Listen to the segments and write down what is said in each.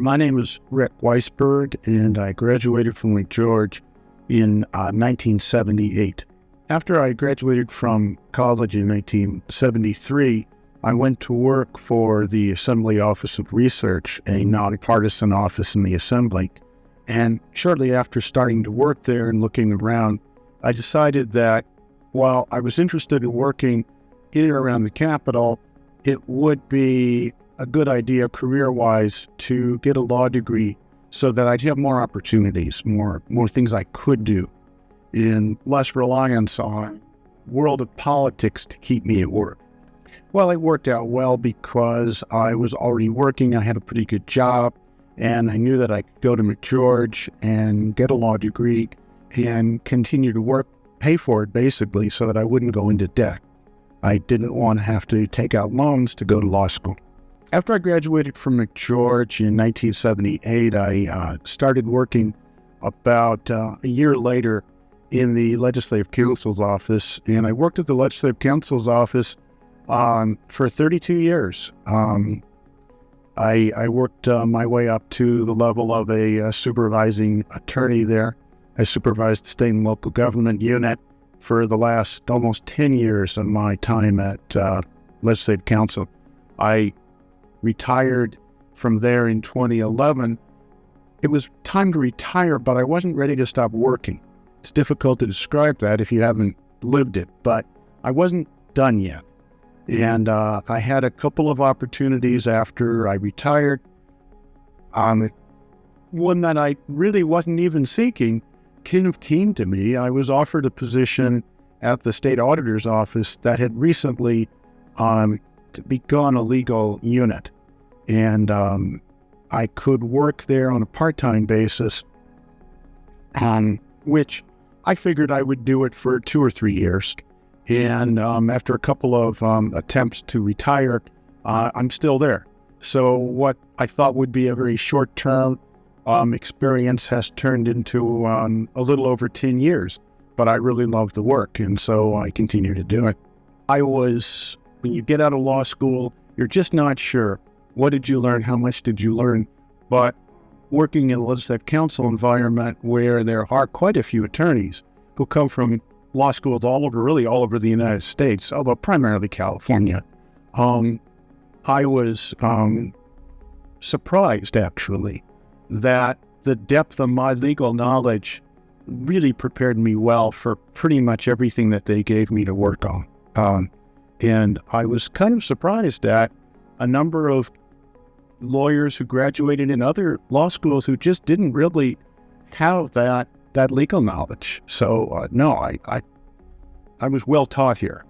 My name is Rick Weisburg, and I graduated from McGeorge in 1978. After I graduated from college in 1973, I went to work for the Assembly Office of Research, a nonpartisan office in the Assembly. And shortly after starting to work there and looking around, I decided that while I was interested in working in and around the Capitol, it would be a good idea career-wise to get a law degree so that I'd have more opportunities, more things I could do, and less reliance on world of politics to keep me at work. Well, it worked out well because I was already working. I had a pretty good job, and I knew that I could go to McGeorge and get a law degree and continue to work, pay for it basically, so that I wouldn't go into debt. I didn't want to have to take out loans to go to law school. After I graduated from McGeorge in 1978, I started working about a year later in the Legislative Counsel's office, and I worked at the Legislative Counsel's office for 32 years. I worked my way up to the level of a supervising attorney there. I supervised the state and local government unit for the last almost 10 years of my time at Legislative Counsel. I retired from there in 2011. It was time to retire, but I wasn't ready to stop working. It's difficult to describe that if you haven't lived it, but I wasn't done yet. And I had a couple of opportunities after I retired. One that I really wasn't even seeking kind of came to me. I was offered a position at the state auditor's office that had recently begun a legal unit. And I could work there on a part-time basis, which I figured I would do it for 2 or 3 years. And after a couple of attempts to retire, I'm still there. So what I thought would be a very short-term experience has turned into a little over 10 years. But I really love the work, and so I continue to do it. When you get out of law school, you're just not sure. What did you learn? How much did you learn? But working in a legislative counsel environment where there are quite a few attorneys who come from law schools all over the United States, although primarily California, I was surprised, actually, that the depth of my legal knowledge really prepared me well for pretty much everything that they gave me to work on. And I was kind of surprised at a number of lawyers who graduated in other law schools who just didn't really have that legal knowledge. So no, I was well taught here.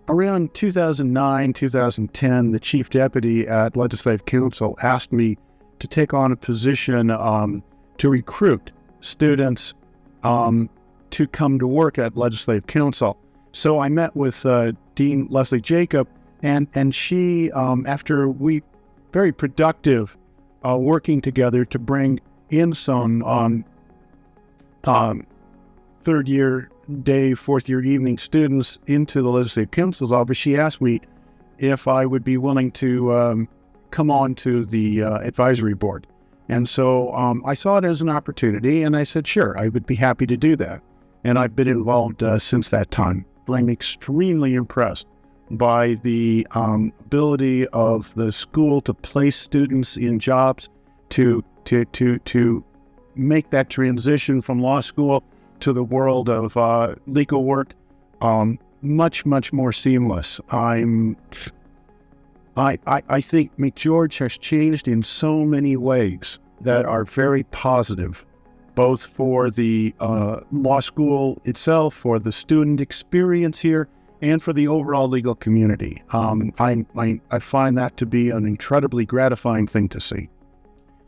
Around 2009, 2010, the chief deputy at Legislative Counsel asked me to take on a position to recruit students to come to work at Legislative Counsel. So I met with Dean Leslie Jacob, and she, after we very productive working together to bring in some third-year day, fourth-year evening students into the Legislative Counsel's office, she asked me if I would be willing to come on to the advisory board. And so I saw it as an opportunity, and I said, sure, I would be happy to do that. And I've been involved since that time. I'm extremely impressed by the ability of the school to place students in jobs, to make that transition from law school to the world of legal work much more seamless. I think McGeorge has changed in so many ways that are very positive, both for the law school itself, for the student experience here, and for the overall legal community. I find that to be an incredibly gratifying thing to see.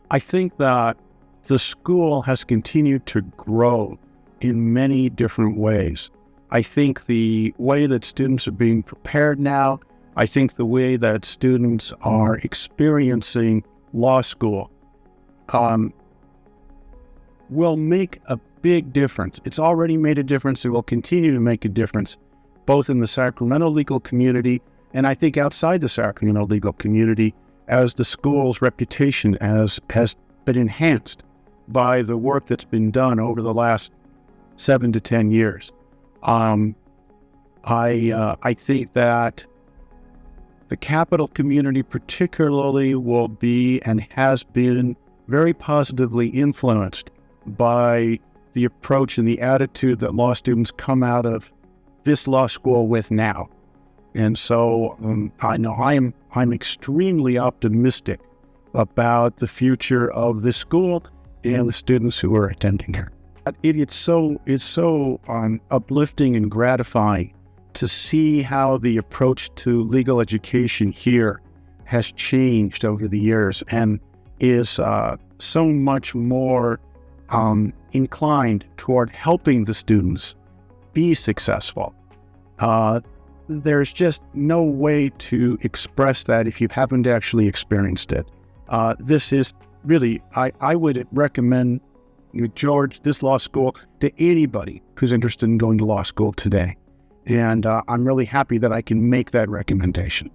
I think that the school has continued to grow in many different ways. I think the way that students are being prepared now, I think the way that students are experiencing law school will make a big difference. It's already made a difference. It will continue to make a difference, both in the Sacramento legal community and I think outside the Sacramento legal community, as the school's reputation has been enhanced by the work that's been done over the last 7 to 10 years. I think that the Capital community particularly will be and has been very positively influenced by the approach and the attitude that law students come out of this law school with now. And so I know I'm extremely optimistic about the future of this school and the students who are attending here. It's so uplifting and gratifying to see how the approach to legal education here has changed over the years and is so much more inclined toward helping the students be successful. There's just no way to express that if you haven't actually experienced it. This is really, I would recommend McGeorge, this law school, to anybody who's interested in going to law school today. And I'm really happy that I can make that recommendation.